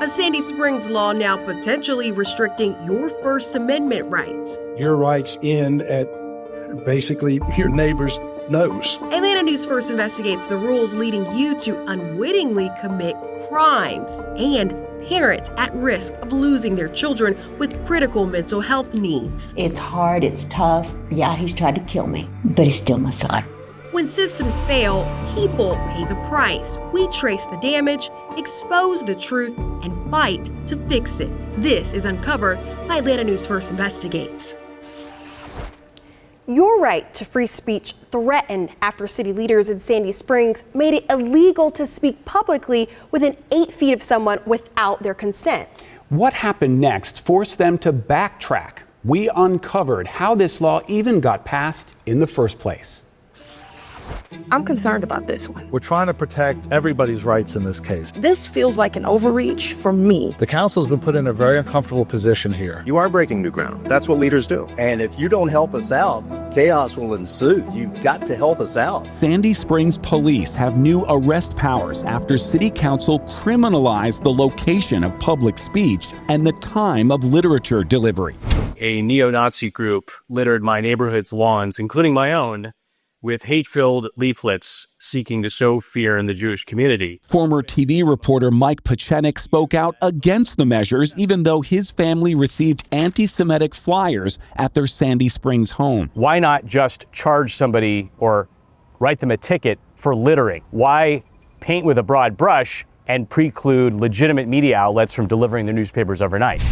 A Sandy Springs law now potentially restricting your First Amendment rights. Your rights end at basically your neighbor's nose. Atlanta News First investigates the rules leading you to unwittingly commit crimes and parents at risk of losing their children with critical mental health needs. It's hard, it's tough. Yeah, he's tried to kill me, but he's still my son. When systems fail, people pay the price. We trace the damage, expose the truth, and fight to fix it. This is Uncovered by Atlanta News First Investigates. Your right to free speech threatened after city leaders in Sandy Springs made it illegal to speak publicly within 8 feet of someone without their consent. What happened next forced them to backtrack. We uncovered how this law even got passed in the first place. I'm concerned about this one. We're trying to protect everybody's rights in this case. This feels like an overreach for me. The council's been put in a very uncomfortable position here. You are breaking new ground. That's what leaders do. And if you don't help us out, chaos will ensue. You've got to help us out. Sandy Springs police have new arrest powers after city council criminalized the location of public speech and the time of literature delivery. A neo-Nazi group littered my neighborhood's lawns, including my own, with hate-filled leaflets seeking to sow fear in the Jewish community. Former TV reporter Mike Pachenik spoke out against the measures, even though his family received anti-Semitic flyers at their Sandy Springs home. Why not just charge somebody or write them a ticket for littering? Why paint with a broad brush and preclude legitimate media outlets from delivering their newspapers overnight?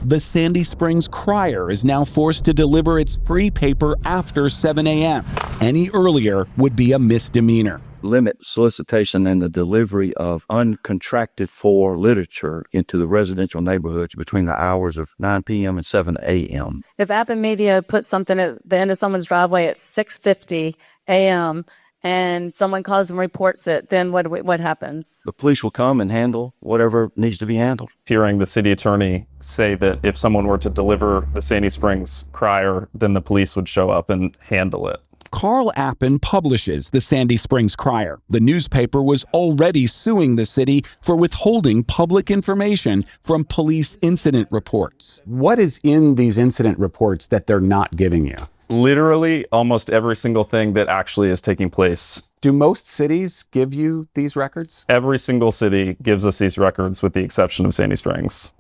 The Sandy Springs Crier is now forced to deliver its free paper after 7 a.m. Any earlier would be a misdemeanor. Limit solicitation and the delivery of uncontracted for literature into the residential neighborhoods between the hours of 9 p.m. and 7 a.m. If App and Media puts something at the end of someone's driveway at 6:50 a.m., and someone calls and reports it, then what happens? The police will come and handle whatever needs to be handled. Hearing the city attorney say that if someone were to deliver the Sandy Springs Crier, then the police would show up and handle it. Carl Appen publishes the Sandy Springs Crier. The newspaper was already suing the city for withholding public information from police incident reports. What is in these incident reports that they're not giving you? Literally almost every single thing that actually is taking place. Do most cities give you these records? Every single city gives us these records with the exception of Sandy Springs.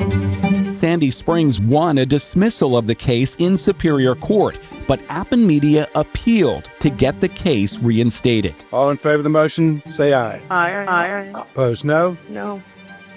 Sandy Springs won a dismissal of the case in Superior Court, but Appen Media appealed to get the case reinstated. All in favor of the motion, say aye. Aye. Opposed, no? No.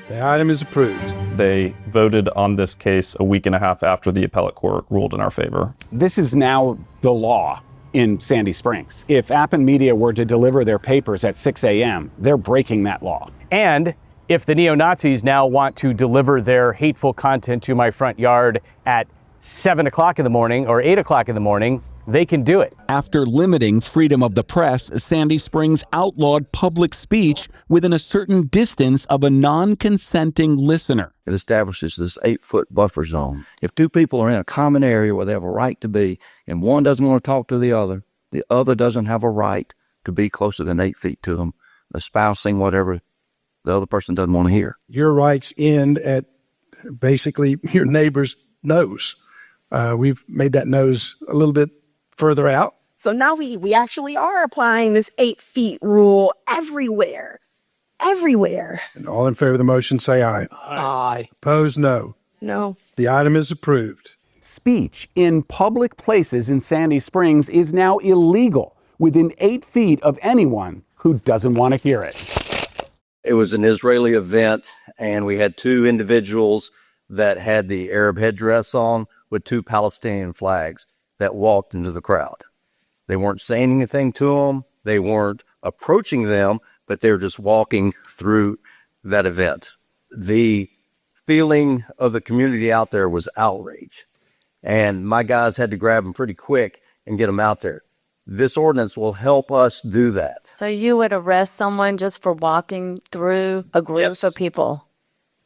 The item is approved. They voted on this case a week and a half after the appellate court ruled in our favor. This is now the law in Sandy Springs. If Appen Media were to deliver their papers at 6 a.m., they're breaking that law. And if the neo-Nazis now want to deliver their hateful content to my front yard at 7 o'clock in the morning or 8 o'clock in the morning, they can do it. After limiting freedom of the press, Sandy Springs outlawed public speech within a certain distance of a non-consenting listener. It establishes this 8-foot buffer zone. If two people are in a common area where they have a right to be, and one doesn't want to talk to the other doesn't have a right to be closer than 8 feet to them, espousing whatever the other person doesn't want to hear. Your rights end at basically your neighbor's nose. We've made that nose a little bit further out. So now we actually are applying this 8 feet rule everywhere. Everywhere. And all in favor of the motion, say aye. Aye. Opposed, no. No. The item is approved. Speech in public places in Sandy Springs is now illegal within 8 feet of anyone who doesn't want to hear it. It was an Israeli event, and we had two individuals that had the Arab headdress on with two Palestinian flags that walked into the crowd. They weren't saying anything to them. They weren't approaching them, but they were just walking through that event. The feeling of the community out there was outrage. And my guys had to grab them pretty quick and get them out there. This ordinance will help us do that. So you would arrest someone just for walking through a group of people?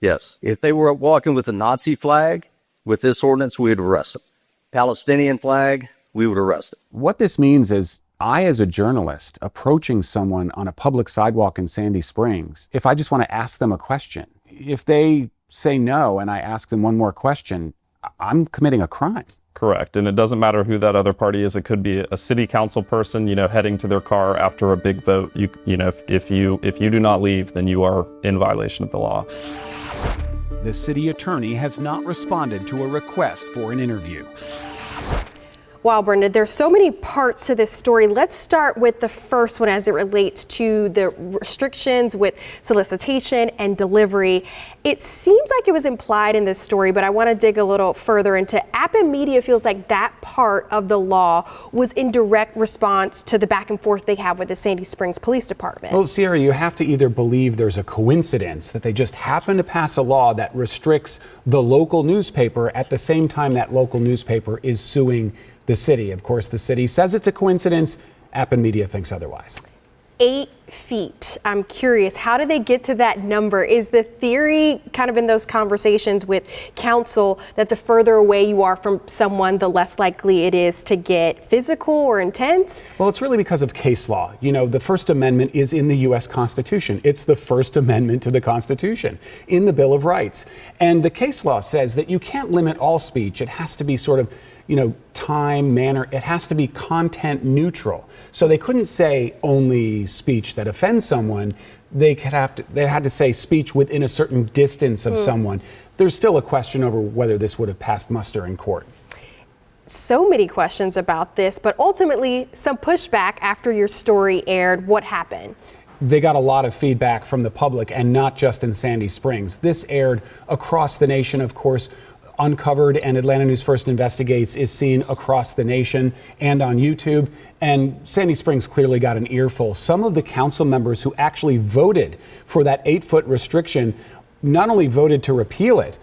Yes. If they were walking with a Nazi flag, with this ordinance, we'd arrest them. Palestinian flag, we would arrest them. What this means is I, as a journalist, approaching someone on a public sidewalk in Sandy Springs, if I just want to ask them a question, if they say no and I ask them one more question, I'm committing a crime. Correct. And it doesn't matter who that other party is. It could be a city council person, heading to their car after a big vote. If you do not leave, then you are in violation of the law. The city attorney has not responded to a request for an interview. Wow, Brenda, there's so many parts to this story. Let's start with the first one as it relates to the restrictions with solicitation and delivery. It seems like it was implied in this story, but I want to dig a little further into App and Media feels like that part of the law was in direct response to the back and forth they have with the Sandy Springs Police Department. Well, Sierra, you have to either believe there's a coincidence that they just happen to pass a law that restricts the local newspaper at the same time that local newspaper is suing the city. Of course, the city says it's a coincidence. App and Media thinks otherwise. 8 feet. I'm curious, how did they get to that number? Is the theory kind of in those conversations with counsel that the further away you are from someone, the less likely it is to get physical or intense? Well, it's really because of case law. The First Amendment is in the U.S. Constitution. It's the First Amendment to the Constitution in the Bill of Rights. And the case law says that you can't limit all speech. It has to be sort of time, manner, it has to be content neutral. So they couldn't say only speech that offends someone. They had to say speech within a certain distance of someone. There's still a question over whether this would have passed muster in court. So many questions about this, but ultimately some pushback after your story aired. What happened? They got a lot of feedback from the public, and not just in Sandy Springs. This aired across the nation, of course. Uncovered and Atlanta News First Investigates is seen across the nation and on YouTube. And Sandy Springs clearly got an earful. Some of the council members who actually voted for that 8-foot restriction not only voted to repeal it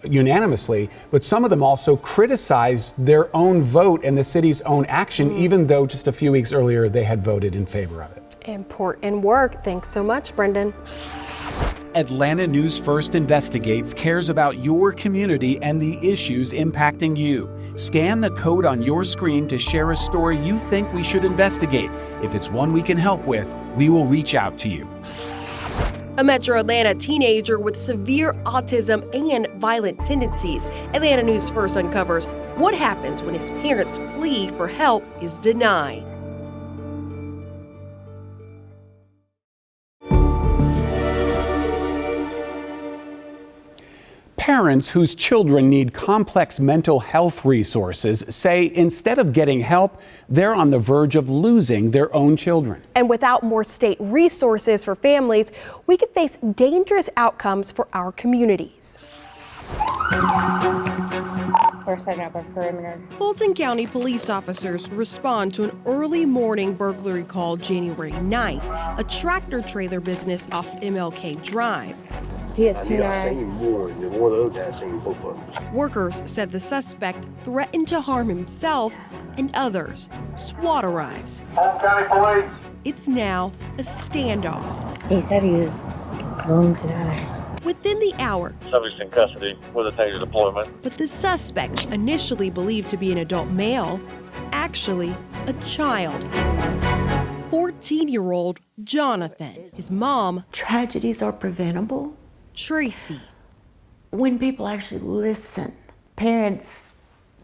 unanimously, but some of them also criticized their own vote and the city's own action, even though just a few weeks earlier they had voted in favor of it. Important work. Thanks so much, Brendan. Atlanta News First Investigates cares about your community and the issues impacting you. Scan the code on your screen to share a story you think we should investigate. If it's one we can help with, we will reach out to you. A Metro Atlanta teenager with severe autism and violent tendencies. Atlanta News First uncovers what happens when his parents' plea for help is denied. Parents whose children need complex mental health resources say instead of getting help, they're on the verge of losing their own children. And without more state resources for families, we could face dangerous outcomes for our communities. We're setting up a perimeter. Fulton County police officers respond to an early morning burglary call January 9th, a tractor trailer business off MLK Drive. Workers said the suspect threatened to harm himself and others. SWAT arrives. Fulton County Police. It's now a standoff. He said he was going to die. Within the hour, Subject's in custody with a taser deployment. But the suspect, initially believed to be an adult male, actually a child. 14-year-old Jonathan. His mom, Tragedies are preventable Tracy. when people actually listen. Parents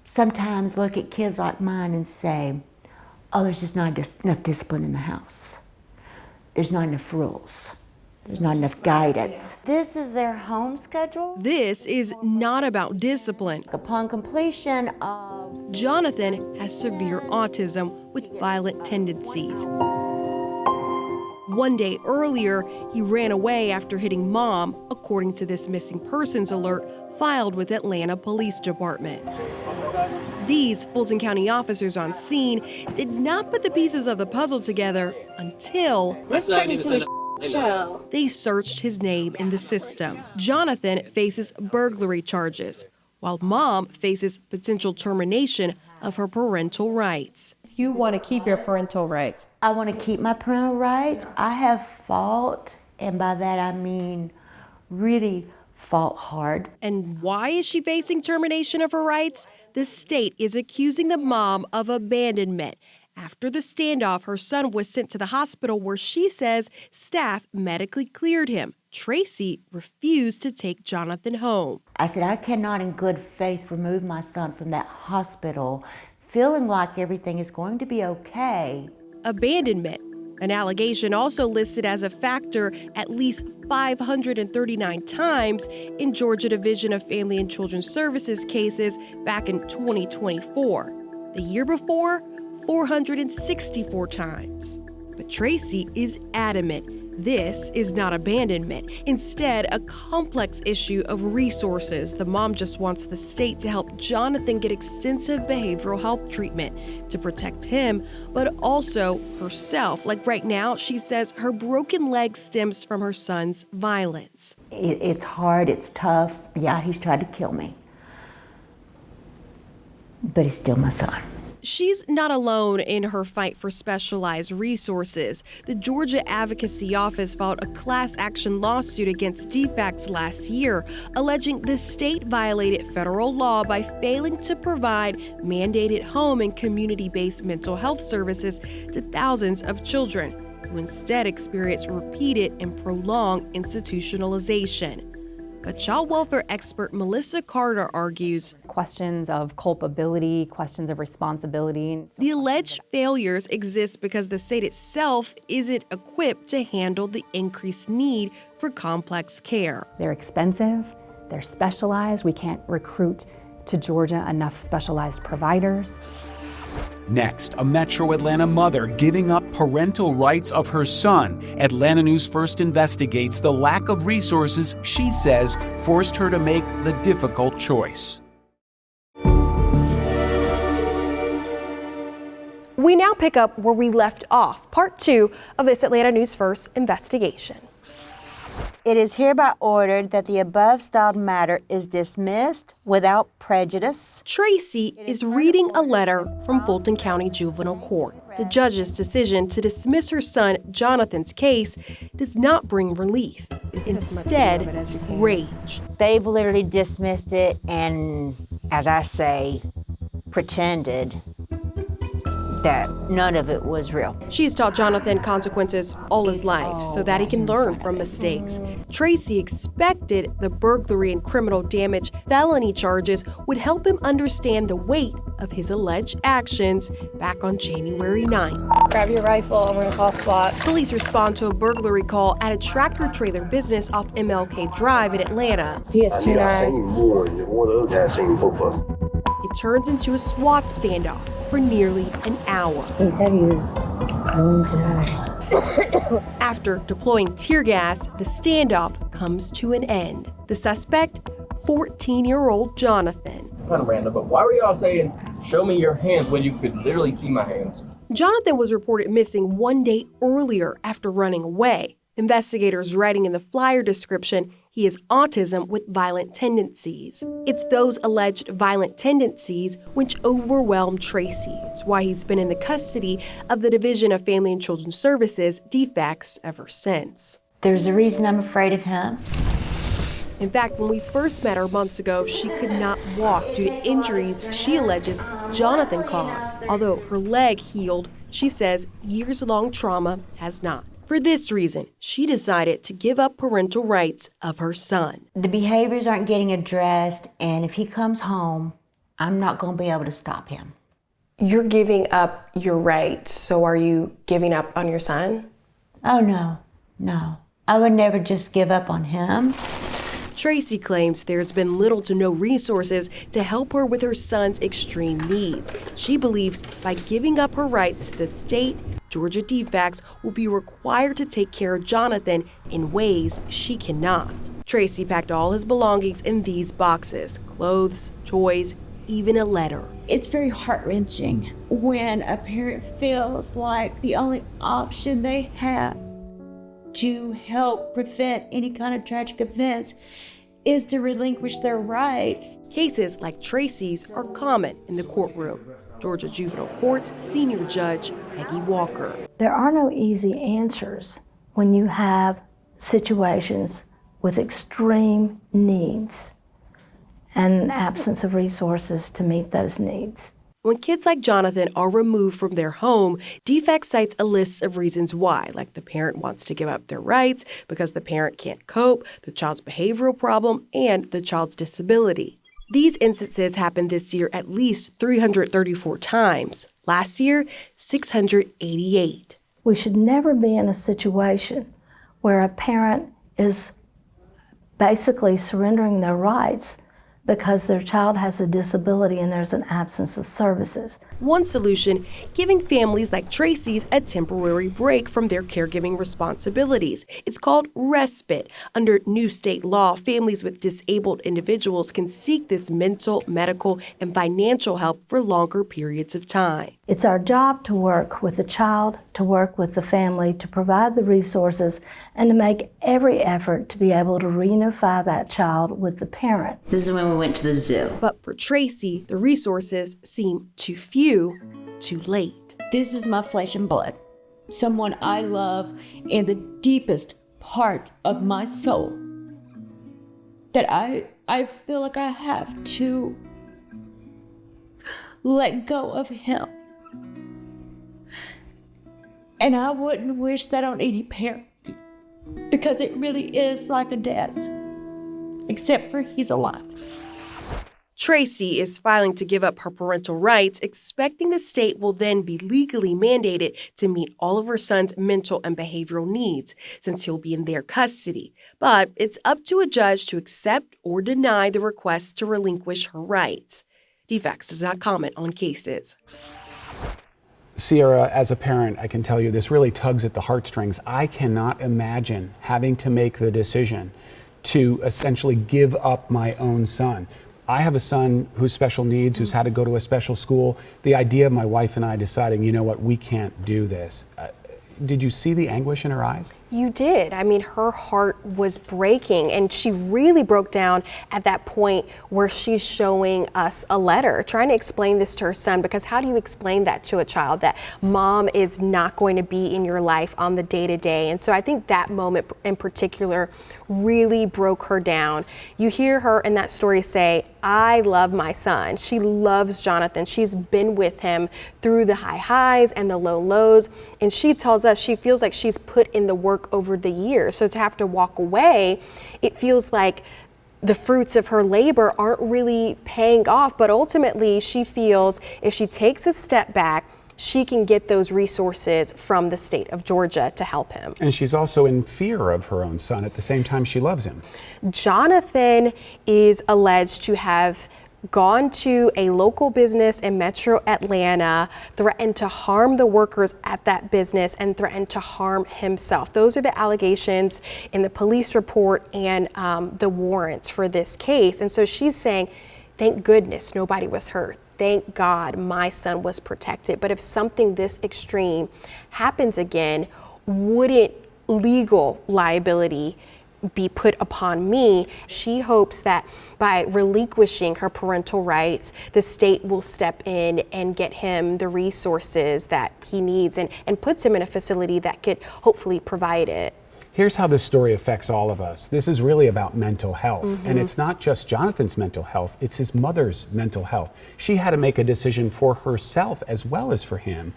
sometimes look at kids like mine and say, oh, there's just not enough discipline in the house. There's not enough rules. There's not enough guidance. This is their home schedule? This is not about discipline. Upon completion of... Jonathan has severe autism with violent tendencies. One day earlier, he ran away after hitting mom, according to this missing persons alert filed with Atlanta Police Department. These Fulton County officers on scene did not put the pieces of the puzzle together until... Let's turn it to a show. They searched his name in the system. Jonathan faces burglary charges, while mom faces potential termination of her parental rights. You want to keep your parental rights? I want to keep my parental rights. I have fought, and by that I mean really fought hard. And why is she facing termination of her rights? The state is accusing the mom of abandonment. After the standoff, her son was sent to the hospital where she says staff medically cleared him. Tracy refused to take Jonathan home. I said, I cannot in good faith remove my son from that hospital, feeling like everything is going to be okay. Abandonment, an allegation also listed as a factor at least 539 times in Georgia Division of Family and Children's Services cases back in 2024. The year before, 464 times. But Tracy is adamant this is not abandonment. Instead, a complex issue of resources. The mom just wants the state to help Jonathan get extensive behavioral health treatment to protect him, but also herself. Like right now, she says her broken leg stems from her son's violence. It's hard, it's tough. Yeah, he's tried to kill me. But he's still my son. She's not alone in her fight for specialized resources. The Georgia Advocacy Office filed a class action lawsuit against DFACS last year, alleging the state violated federal law by failing to provide mandated home and community-based mental health services to thousands of children who instead experience repeated and prolonged institutionalization. But child welfare expert Melissa Carter argues questions of culpability, questions of responsibility. The alleged failures exist because the state itself isn't equipped to handle the increased need for complex care. They're expensive, they're specialized. We can't recruit to Georgia enough specialized providers. Next, a Metro Atlanta mother giving up parental rights of her son. Atlanta News First investigates the lack of resources she says forced her to make the difficult choice. We now pick up where we left off, part 2 of this Atlanta News First investigation. It is hereby ordered that the above styled matter is dismissed without prejudice. Tracy is reading a letter from Fulton County Juvenile Court. The judge's decision to dismiss her son Jonathan's case does not bring relief. Instead, rage. They've literally dismissed it and, as I say, pretended that none of it was real. She's taught Jonathan consequences all his life so that he can learn from mistakes. Tracy expected the burglary and criminal damage felony charges would help him understand the weight of his alleged actions back on January 9th. Grab your rifle, I'm gonna call SWAT. Police respond to a burglary call at a tractor trailer business off MLK Drive in Atlanta. It turns into a SWAT standoff for nearly an hour. He said he was going to die. After deploying tear gas, the standoff comes to an end. The suspect, 14-year-old Jonathan. Kind of random, but why were y'all saying, show me your hands when you could literally see my hands? Jonathan was reported missing 1 day earlier after running away. Investigators writing in the flyer description, he has autism with violent tendencies. It's those alleged violent tendencies which overwhelmed Tracy. It's why he's been in the custody of the Division of Family and Children's Services, DFACS, ever since. There's a reason I'm afraid of him. In fact, when we first met her months ago, she could not walk due to injuries she alleges Jonathan caused. Although her leg healed, she says years-long trauma has not. For this reason, she decided to give up parental rights of her son. The behaviors aren't getting addressed, and if he comes home, I'm not going to be able to stop him. You're giving up your rights, so are you giving up on your son? Oh, no. I would never just give up on him. Tracy claims there's been little to no resources to help her with her son's extreme needs. She believes by giving up her rights, the state, Georgia DFACS, will be required to take care of Jonathan in ways she cannot. Tracy packed all his belongings in these boxes: clothes, toys, even a letter. It's very heart-wrenching when a parent feels like the only option they have to help prevent any kind of tragic events is to relinquish their rights. Cases like Tracy's are common in the courtroom. Georgia Juvenile Court's senior judge, Peggy Walker. There are no easy answers when you have situations with extreme needs and an absence of resources to meet those needs. When kids like Jonathan are removed from their home, DFACS cites a list of reasons why, like the parent wants to give up their rights because the parent can't cope, the child's behavioral problem, and the child's disability. These instances happened this year at least 334 times. Last year, 688. We should never be in a situation where a parent is basically surrendering their rights because their child has a disability and there's an absence of services. One solution, giving families like Tracy's a temporary break from their caregiving responsibilities. It's called respite. Under new state law, families with disabled individuals can seek this mental, medical, and financial help for longer periods of time. It's our job to work with the child, to work with the family, to provide the resources, and to make every effort to be able to reunify that child with the parent. This is when we went to the zoo. But for Tracy, the resources seem too few, too late. This is my flesh and blood, someone I love in the deepest parts of my soul, that I feel like I have to let go of him. And I wouldn't wish that on any parent, because it really is like a death, except for he's alive. Tracy is filing to give up her parental rights, expecting the state will then be legally mandated to meet all of her son's mental and behavioral needs, since he'll be in their custody. But it's up to a judge to accept or deny the request to relinquish her rights. DFACS does not comment on cases. Sierra, as a parent, I can tell you this really tugs at the heartstrings. I cannot imagine having to make the decision to essentially give up my own son. I have a son who's special needs, who's had to go to a special school. The idea of my wife and I deciding, you know what, we can't do this. Did you see the anguish in her eyes? You did. I mean, her heart was breaking, and she really broke down at that point where she's showing us a letter, trying to explain this to her son, because how do you explain that to a child, that mom is not going to be in your life on the day-to-day? And so I think that moment in particular really broke her down. You hear her in that story say, I love my son. She loves Jonathan. She's been with him through the high highs and the low lows. And she tells us she feels like she's put in the work over the years. So to have to walk away, it feels like the fruits of her labor aren't really paying off. But ultimately, she feels if she takes a step back, she can get those resources from the state of Georgia to help him. And she's also in fear of her own son at the same time she loves him. Jonathan is alleged to have gone to a local business in Metro Atlanta, threatened to harm the workers at that business, and threatened to harm himself. Those are the allegations in the police report and the warrants for this case. And so she's saying, thank goodness nobody was hurt. Thank God my son was protected. But if something this extreme happens again, wouldn't legal liability be put upon me? She hopes that by relinquishing her parental rights, the state will step in and get him the resources that he needs and puts him in a facility that could hopefully provide it. Here's how this story affects all of us. This is really about mental health. And it's not just Jonathan's mental health, it's his mother's mental health. She had to make a decision for herself as well as for him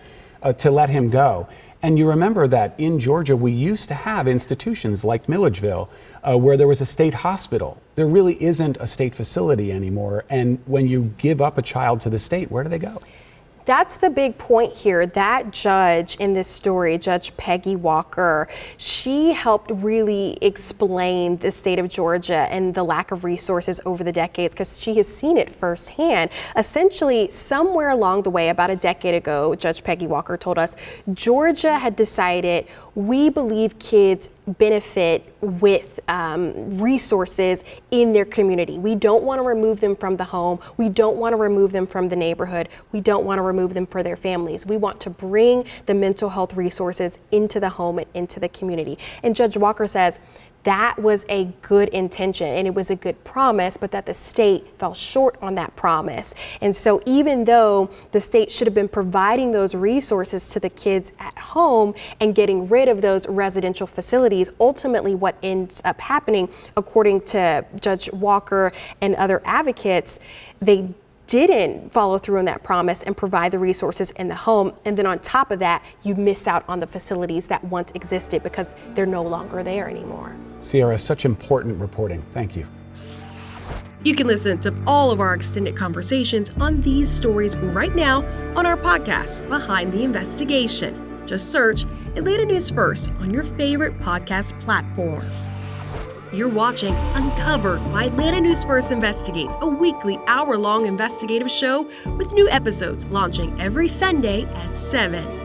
to let him go. And you remember that in Georgia, we used to have institutions like Milledgeville, where there was a state hospital. There really isn't a state facility anymore. And when you give up a child to the state, where do they go? That's the big point here. That judge in this story, Judge Peggy Walker, she helped really explain the state of Georgia and the lack of resources over the decades, because she has seen it firsthand. Essentially, somewhere along the way, about a decade ago, Judge Peggy Walker told us, Georgia had decided, we believe kids benefit with resources in their community. We don't want to remove them from the home. We don't want to remove them from the neighborhood. We don't want to remove them for their families. We want to bring the mental health resources into the home and into the community. And Judge Walker says that was a good intention and it was a good promise, but that the state fell short on that promise. And so even though the state should have been providing those resources to the kids at home and getting rid of those residential facilities, ultimately what ends up happening, according to Judge Walker and other advocates, they didn't follow through on that promise and provide the resources in the home. And then on top of that, you miss out on the facilities that once existed because they're no longer there anymore. Sierra, such important reporting. Thank you. You can listen to all of our extended conversations on these stories right now on our podcast, Behind the Investigation. Just search Atlanta News First on your favorite podcast platform. You're watching Uncovered by Atlanta News First Investigates, a weekly hour-long investigative show with new episodes launching every Sunday at 7.